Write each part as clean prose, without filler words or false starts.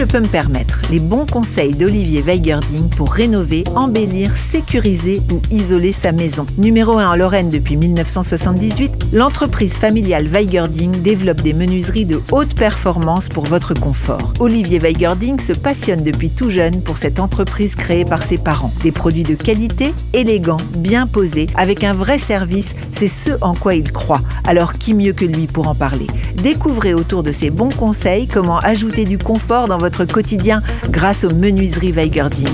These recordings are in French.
peux me permettre, les bons conseils d'Olivier Weigerding pour rénover, embellir, sécuriser ou isoler sa maison. Numéro 1 en Lorraine depuis 1978, l'entreprise familiale Weigerding développe des menuiseries de haute performance pour votre confort. Olivier Weigerding se passionne depuis tout jeune pour cette entreprise créée par ses parents. Des produits de qualité, élégants, bien posés, avec un vrai service, c'est ce en quoi il croit. Alors qui mieux que lui pour en parler? Découvrez autour de ses bons conseils comment ajouter du confort dans votre quotidien grâce aux menuiseries Weigerding.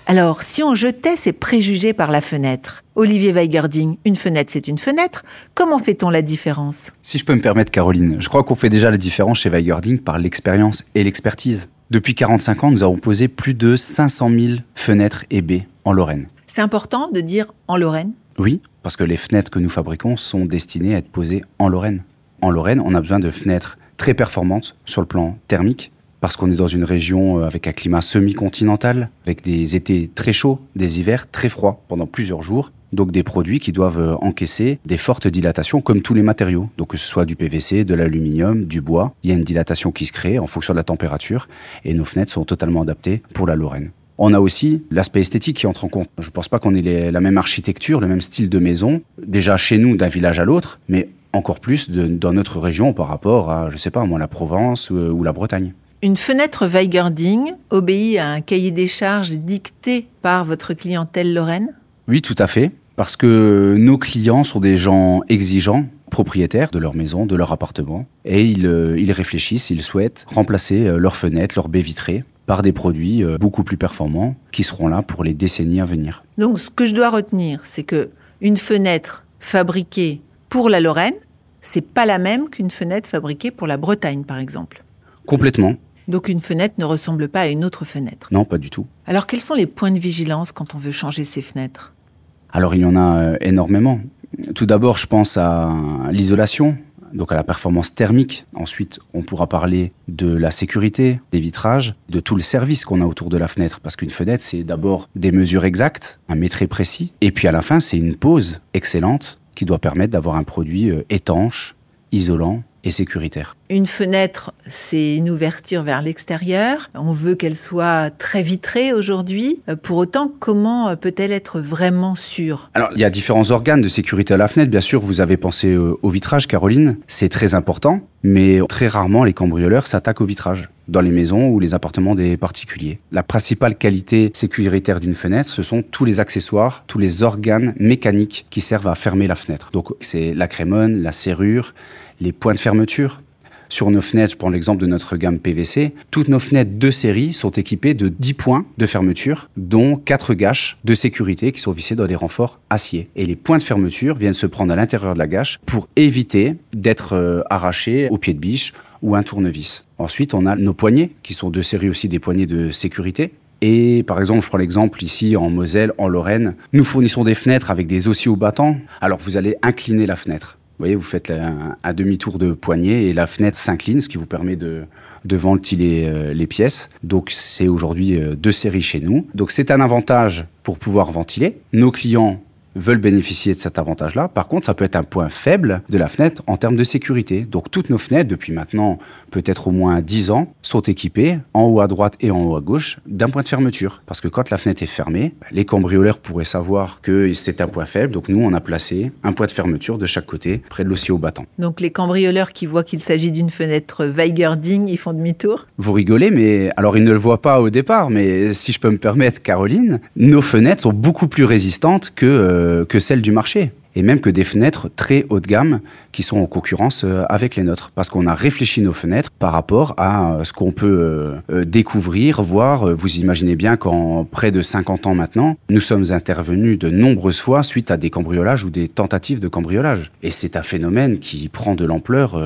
Alors, si on jetait ses préjugés par la fenêtre, Olivier Weigerding, une fenêtre c'est une fenêtre, comment fait-on la différence? Si je peux me permettre, Caroline, je crois qu'on fait déjà la différence chez Weigerding par l'expérience et l'expertise. Depuis 45 ans, nous avons posé plus de 500 000 fenêtres et baies en Lorraine. C'est important de dire en Lorraine? Oui, parce que les fenêtres que nous fabriquons sont destinées à être posées en Lorraine. En Lorraine, on a besoin de fenêtres très performantes sur le plan thermique, parce qu'on est dans une région avec un climat semi-continental, avec des étés très chauds, des hivers très froids pendant plusieurs jours. Donc des produits qui doivent encaisser des fortes dilatations comme tous les matériaux. Donc que ce soit du PVC, de l'aluminium, du bois, il y a une dilatation qui se crée en fonction de la température et nos fenêtres sont totalement adaptées pour la Lorraine. On a aussi l'aspect esthétique qui entre en compte. Je ne pense pas qu'on ait la même architecture, le même style de maison, déjà chez nous d'un village à l'autre, mais encore plus dans notre région par rapport à, je sais pas, moi, la Provence ou la Bretagne. Une fenêtre Weigerding obéit à un cahier des charges dicté par votre clientèle lorraine? Oui, tout à fait, parce que nos clients sont des gens exigeants, propriétaires de leur maison, de leur appartement, et ils réfléchissent, ils souhaitent remplacer leurs fenêtres, leurs baies vitrées, par des produits beaucoup plus performants qui seront là pour les décennies à venir. Donc ce que je dois retenir, c'est que une fenêtre fabriquée pour la Lorraine, c'est pas la même qu'une fenêtre fabriquée pour la Bretagne, par exemple. Complètement. Donc une fenêtre ne ressemble pas à une autre fenêtre? Non, pas du tout. Alors quels sont les points de vigilance quand on veut changer ses fenêtres? Alors il y en a énormément. Tout d'abord, je pense à l'isolation, donc à la performance thermique. Ensuite, on pourra parler de la sécurité, des vitrages, de tout le service qu'on a autour de la fenêtre. Parce qu'une fenêtre, c'est d'abord des mesures exactes, un mètre très précis. Et puis à la fin, c'est une pose excellente qui doit permettre d'avoir un produit étanche, isolant et sécuritaire. Une fenêtre, c'est une ouverture vers l'extérieur. On veut qu'elle soit très vitrée aujourd'hui. Pour autant, comment peut-elle être vraiment sûre? Alors, il y a différents organes de sécurité à la fenêtre. Bien sûr, vous avez pensé au vitrage, Caroline. C'est très important, mais très rarement, les cambrioleurs s'attaquent au vitrage dans les maisons ou les appartements des particuliers. La principale qualité sécuritaire d'une fenêtre, ce sont tous les accessoires, tous les organes mécaniques qui servent à fermer la fenêtre. Donc, c'est la crémone, la serrure, les points de fermeture. Sur nos fenêtres, je prends l'exemple de notre gamme PVC, toutes nos fenêtres de série sont équipées de 10 points de fermeture, dont 4 gâches de sécurité qui sont vissés dans des renforts acier. Et les points de fermeture viennent se prendre à l'intérieur de la gâche pour éviter d'être arrachés au pied de biche ou un tournevis. Ensuite, on a nos poignées, qui sont de série aussi des poignées de sécurité. Et par exemple, je prends l'exemple ici en Moselle, en Lorraine, nous fournissons des fenêtres avec des ossis au battant. Alors vous allez incliner la fenêtre. Vous voyez, vous faites un demi-tour de poignet et la fenêtre s'incline, ce qui vous permet de ventiler les pièces. Donc c'est aujourd'hui de série chez nous. Donc c'est un avantage pour pouvoir ventiler. Nos clients veulent bénéficier de cet avantage-là. Par contre, ça peut être un point faible de la fenêtre en termes de sécurité. Donc toutes nos fenêtres, depuis maintenant peut-être au moins 10 ans, sont équipées en haut à droite et en haut à gauche d'un point de fermeture. Parce que quand la fenêtre est fermée, les cambrioleurs pourraient savoir que c'est un point faible. Donc nous, on a placé un point de fermeture de chaque côté, près de l'ossi au battant. Donc les cambrioleurs qui voient qu'il s'agit d'une fenêtre Weigerding, ils font demi-tour? Vous rigolez, mais alors ils ne le voient pas au départ. Mais si je peux me permettre, Caroline, nos fenêtres sont beaucoup plus résistantes que celles du marché. Et même que des fenêtres très haut de gamme qui sont en concurrence avec les nôtres. Parce qu'on a réfléchi nos fenêtres par rapport à ce qu'on peut découvrir, voir. Vous imaginez bien qu'en près de 50 ans maintenant, nous sommes intervenus de nombreuses fois suite à des cambriolages ou des tentatives de cambriolage. Et c'est un phénomène qui prend de l'ampleur,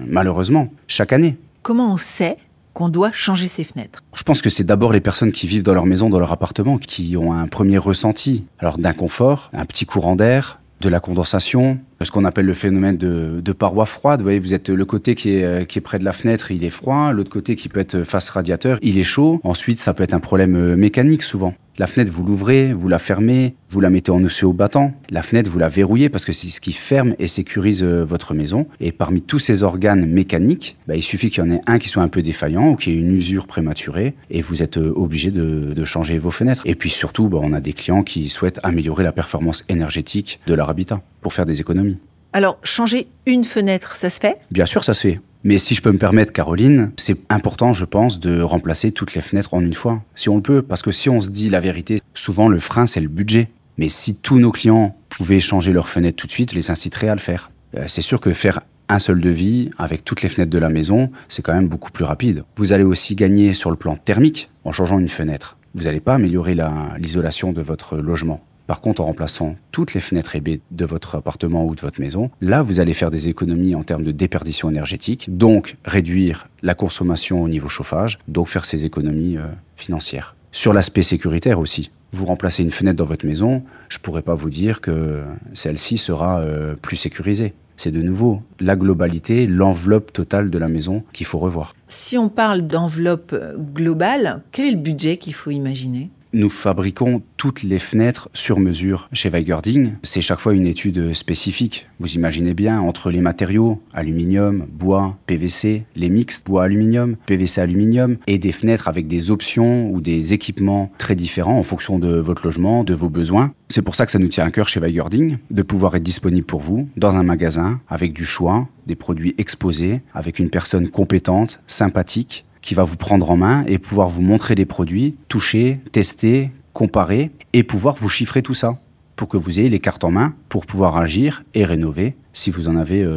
malheureusement, chaque année. Comment on sait qu'on doit changer ses fenêtres? Je pense que c'est d'abord les personnes qui vivent dans leur maison, dans leur appartement, qui ont un premier ressenti. Alors d'inconfort, un petit courant d'air, de la condensation, ce qu'on appelle le phénomène de paroi froide. Vous voyez, vous êtes le côté qui est près de la fenêtre, il est froid. L'autre côté qui peut être face radiateur, il est chaud. Ensuite, ça peut être un problème mécanique souvent. La fenêtre, vous l'ouvrez, vous la fermez, vous la mettez en osseau battant. La fenêtre, vous la verrouillez parce que c'est ce qui ferme et sécurise votre maison. Et parmi tous ces organes mécaniques, il suffit qu'il y en ait un qui soit un peu défaillant ou qu'il y ait une usure prématurée et vous êtes obligé de changer vos fenêtres. Et puis surtout, on a des clients qui souhaitent améliorer la performance énergétique de leur habitat pour faire des économies. Alors, changer une fenêtre, ça se fait? Bien sûr, ça se fait. Mais si je peux me permettre, Caroline, c'est important, je pense, de remplacer toutes les fenêtres en une fois. Si on le peut, parce que si on se dit la vérité, souvent le frein, c'est le budget. Mais si tous nos clients pouvaient changer leurs fenêtres tout de suite, je les inciterais à le faire. C'est sûr que faire un seul devis avec toutes les fenêtres de la maison, c'est quand même beaucoup plus rapide. Vous allez aussi gagner sur le plan thermique en changeant une fenêtre. Vous n'allez pas améliorer l'isolation de votre logement. Par contre, en remplaçant toutes les fenêtres et baies de votre appartement ou de votre maison, là, vous allez faire des économies en termes de déperdition énergétique, donc réduire la consommation au niveau chauffage, donc faire ces économies financières. Sur l'aspect sécuritaire aussi, vous remplacez une fenêtre dans votre maison, je ne pourrais pas vous dire que celle-ci sera plus sécurisée. C'est de nouveau la globalité, l'enveloppe totale de la maison qu'il faut revoir. Si on parle d'enveloppe globale, quel est le budget qu'il faut imaginer ? Nous fabriquons toutes les fenêtres sur mesure chez Weigerding. C'est chaque fois une étude spécifique. Vous imaginez bien, entre les matériaux, aluminium, bois, PVC, les mixtes bois-aluminium, PVC-aluminium, et des fenêtres avec des options ou des équipements très différents en fonction de votre logement, de vos besoins. C'est pour ça que ça nous tient à cœur chez Weigerding, de pouvoir être disponible pour vous dans un magasin avec du choix, des produits exposés, avec une personne compétente, sympathique, qui va vous prendre en main et pouvoir vous montrer des produits, toucher, tester, comparer et pouvoir vous chiffrer tout ça pour que vous ayez les cartes en main pour pouvoir agir et rénover si vous en avez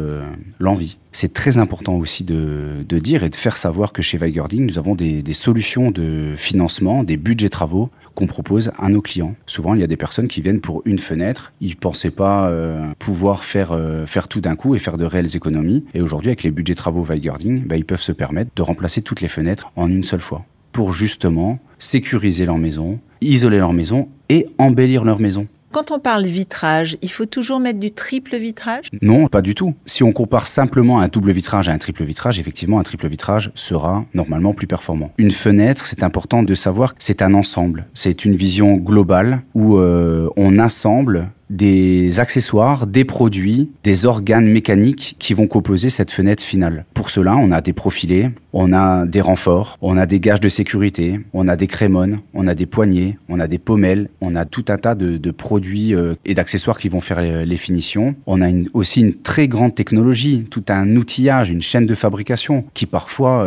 l'envie. C'est très important aussi de dire et de faire savoir que chez Weigerding, nous avons des solutions de financement, des budgets travaux qu'on propose à nos clients. Souvent, il y a des personnes qui viennent pour une fenêtre. Ils ne pensaient pas pouvoir faire tout d'un coup et faire de réelles économies. Et aujourd'hui, avec les budgets travaux Weigerding, ils peuvent se permettre de remplacer toutes les fenêtres en une seule fois pour justement sécuriser leur maison, isoler leur maison et embellir leur maison. Quand on parle vitrage, il faut toujours mettre du triple vitrage ? Non, pas du tout. Si on compare simplement un double vitrage à un triple vitrage, effectivement, un triple vitrage sera normalement plus performant. Une fenêtre, c'est important de savoir que c'est un ensemble. C'est une vision globale où on assemble des accessoires, des produits, des organes mécaniques qui vont composer cette fenêtre finale. Pour cela, on a des profilés, on a des renforts, on a des gages de sécurité, on a des crémones, on a des poignées, on a des pommelles, on a tout un tas de produits et d'accessoires qui vont faire les finitions. On a aussi une très grande technologie, tout un outillage, une chaîne de fabrication qui parfois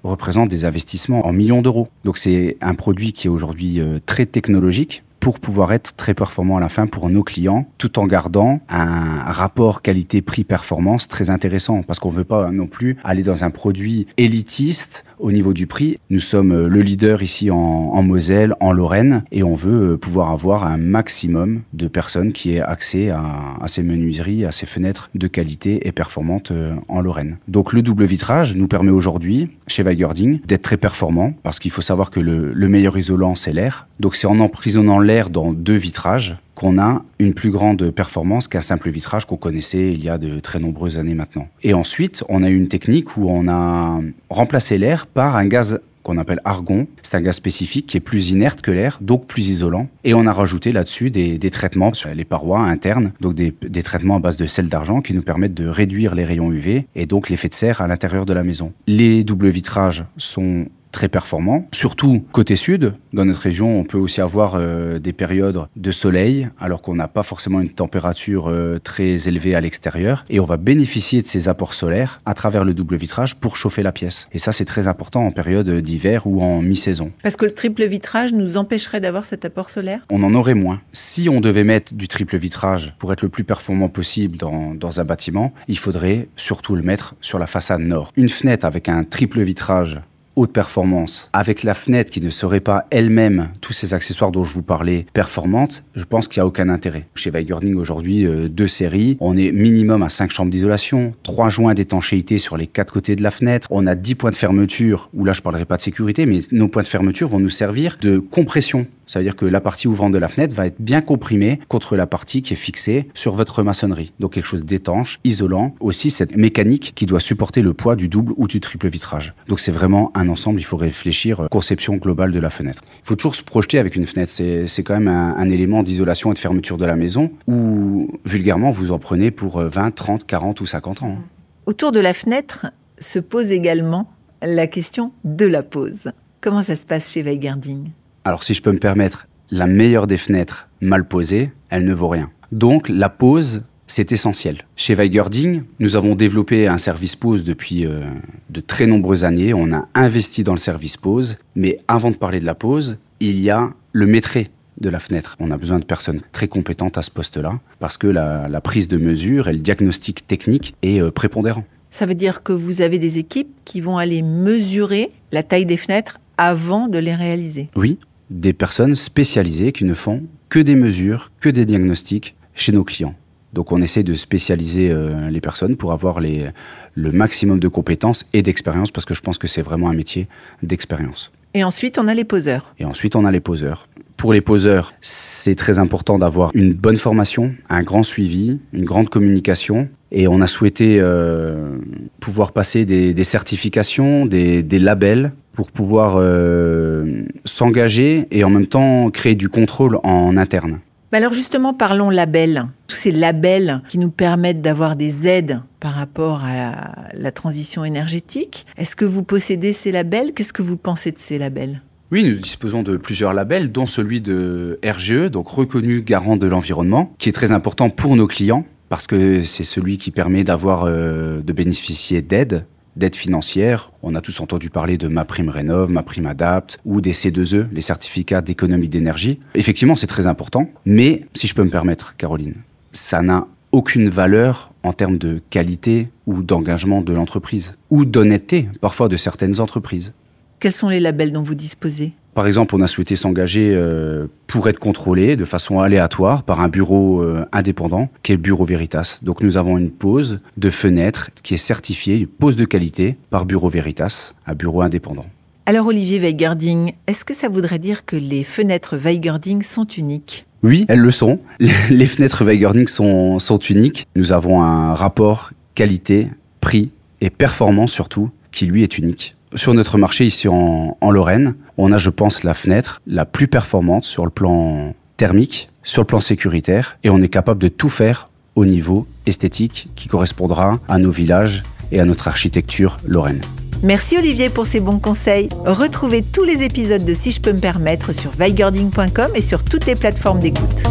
représente des investissements en millions d'euros. Donc c'est un produit qui est aujourd'hui très technologique, pour pouvoir être très performant à la fin pour nos clients, tout en gardant un rapport qualité-prix-performance très intéressant, parce qu'on ne veut pas non plus aller dans un produit élitiste au niveau du prix. Nous sommes le leader ici en Moselle, en Lorraine, et on veut pouvoir avoir un maximum de personnes qui aient accès à ces menuiseries, à ces fenêtres de qualité et performantes en Lorraine. Donc le double vitrage nous permet aujourd'hui, chez Weigerding, d'être très performant, parce qu'il faut savoir que le meilleur isolant, c'est l'air. Donc c'est en emprisonnant l'air dans deux vitrages qu'on a une plus grande performance qu'un simple vitrage qu'on connaissait il y a de très nombreuses années maintenant. Et ensuite, on a eu une technique où on a remplacé l'air par un gaz qu'on appelle argon. C'est un gaz spécifique qui est plus inerte que l'air, donc plus isolant. Et on a rajouté là-dessus des traitements sur les parois internes, donc des traitements à base de sel d'argent qui nous permettent de réduire les rayons UV et donc l'effet de serre à l'intérieur de la maison. Les doubles vitrages sont très performant, surtout côté sud. Dans notre région, on peut aussi avoir des périodes de soleil, alors qu'on n'a pas forcément une température très élevée à l'extérieur. Et on va bénéficier de ces apports solaires à travers le double vitrage pour chauffer la pièce. Et ça, c'est très important en période d'hiver ou en mi-saison. Parce que le triple vitrage nous empêcherait d'avoir cet apport solaire ? On en aurait moins. Si on devait mettre du triple vitrage pour être le plus performant possible dans un bâtiment, il faudrait surtout le mettre sur la façade nord. Une fenêtre avec un triple vitrage haute performance, avec la fenêtre qui ne serait pas elle-même, tous ces accessoires dont je vous parlais, performante, je pense qu'il n'y a aucun intérêt. Chez Weigerding aujourd'hui, 2 séries, on est minimum à 5 chambres d'isolation, 3 joints d'étanchéité sur les 4 côtés de la fenêtre, on a 10 points de fermeture, où là je ne parlerai pas de sécurité, mais nos points de fermeture vont nous servir de compression. Ça veut dire que la partie ouvrante de la fenêtre va être bien comprimée contre la partie qui est fixée sur votre maçonnerie. Donc quelque chose d'étanche, isolant. Aussi cette mécanique qui doit supporter le poids du double ou du triple vitrage. Donc c'est vraiment un ensemble, il faut réfléchir conception globale de la fenêtre. Il faut toujours se projeter avec une fenêtre. C'est quand même un élément d'isolation et de fermeture de la maison où vulgairement vous en prenez pour 20, 30, 40 ou 50 ans. Autour de la fenêtre se pose également la question de la pose. Comment ça se passe chez Weigerding ? Alors si je peux me permettre, la meilleure des fenêtres mal posée, elle ne vaut rien. Donc la pose, c'est essentiel. Chez Weigerding, nous avons développé un service pose depuis de très nombreuses années. On a investi dans le service pose. Mais avant de parler de la pose, il y a le maîtrise de la fenêtre. On a besoin de personnes très compétentes à ce poste-là parce que la prise de mesure et le diagnostic technique est prépondérant. Ça veut dire que vous avez des équipes qui vont aller mesurer la taille des fenêtres avant de les réaliser. Oui, des personnes spécialisées qui ne font que des mesures, que des diagnostics chez nos clients. Donc on essaie de spécialiser les personnes pour avoir le maximum de compétences et d'expérience parce que je pense que c'est vraiment un métier d'expérience. Et ensuite, on a les poseurs. Pour les poseurs, c'est très important d'avoir une bonne formation, un grand suivi, une grande communication. Et on a souhaité pouvoir passer des certifications, des labels pour pouvoir s'engager et en même temps créer du contrôle en interne. Alors justement, parlons labels. Tous ces labels qui nous permettent d'avoir des aides par rapport à la transition énergétique. Est-ce que vous possédez ces labels ? Qu'est-ce que vous pensez de ces labels ? Oui, nous disposons de plusieurs labels, dont celui de RGE, donc reconnu garant de l'environnement, qui est très important pour nos clients, parce que c'est celui qui permet de bénéficier d'aides financières. On a tous entendu parler de MaPrimeRénov', MaPrimeAdapt ou des C2E, les certificats d'économie d'énergie. Effectivement, c'est très important, mais si je peux me permettre, Caroline, ça n'a aucune valeur en termes de qualité ou d'engagement de l'entreprise, ou d'honnêteté, parfois de certaines entreprises. Quels sont les labels dont vous disposez ? Par exemple, on a souhaité s'engager pour être contrôlé de façon aléatoire par un bureau indépendant, qui est le Bureau Veritas. Donc nous avons une pose de fenêtre qui est certifiée, une pose de qualité par Bureau Veritas, un bureau indépendant. Alors Olivier Weigerding, est-ce que ça voudrait dire que les fenêtres Weigerding sont uniques ? Oui, elles le sont. Les fenêtres Weigerding sont uniques. Nous avons un rapport qualité, prix et performance surtout, qui lui est unique. Sur notre marché ici en Lorraine, on a, je pense, la fenêtre la plus performante sur le plan thermique, sur le plan sécuritaire, et on est capable de tout faire au niveau esthétique qui correspondra à nos villages et à notre architecture lorraine. Merci Olivier pour ces bons conseils. Retrouvez tous les épisodes de Si je peux me permettre sur weigerding.com et sur toutes les plateformes d'écoute.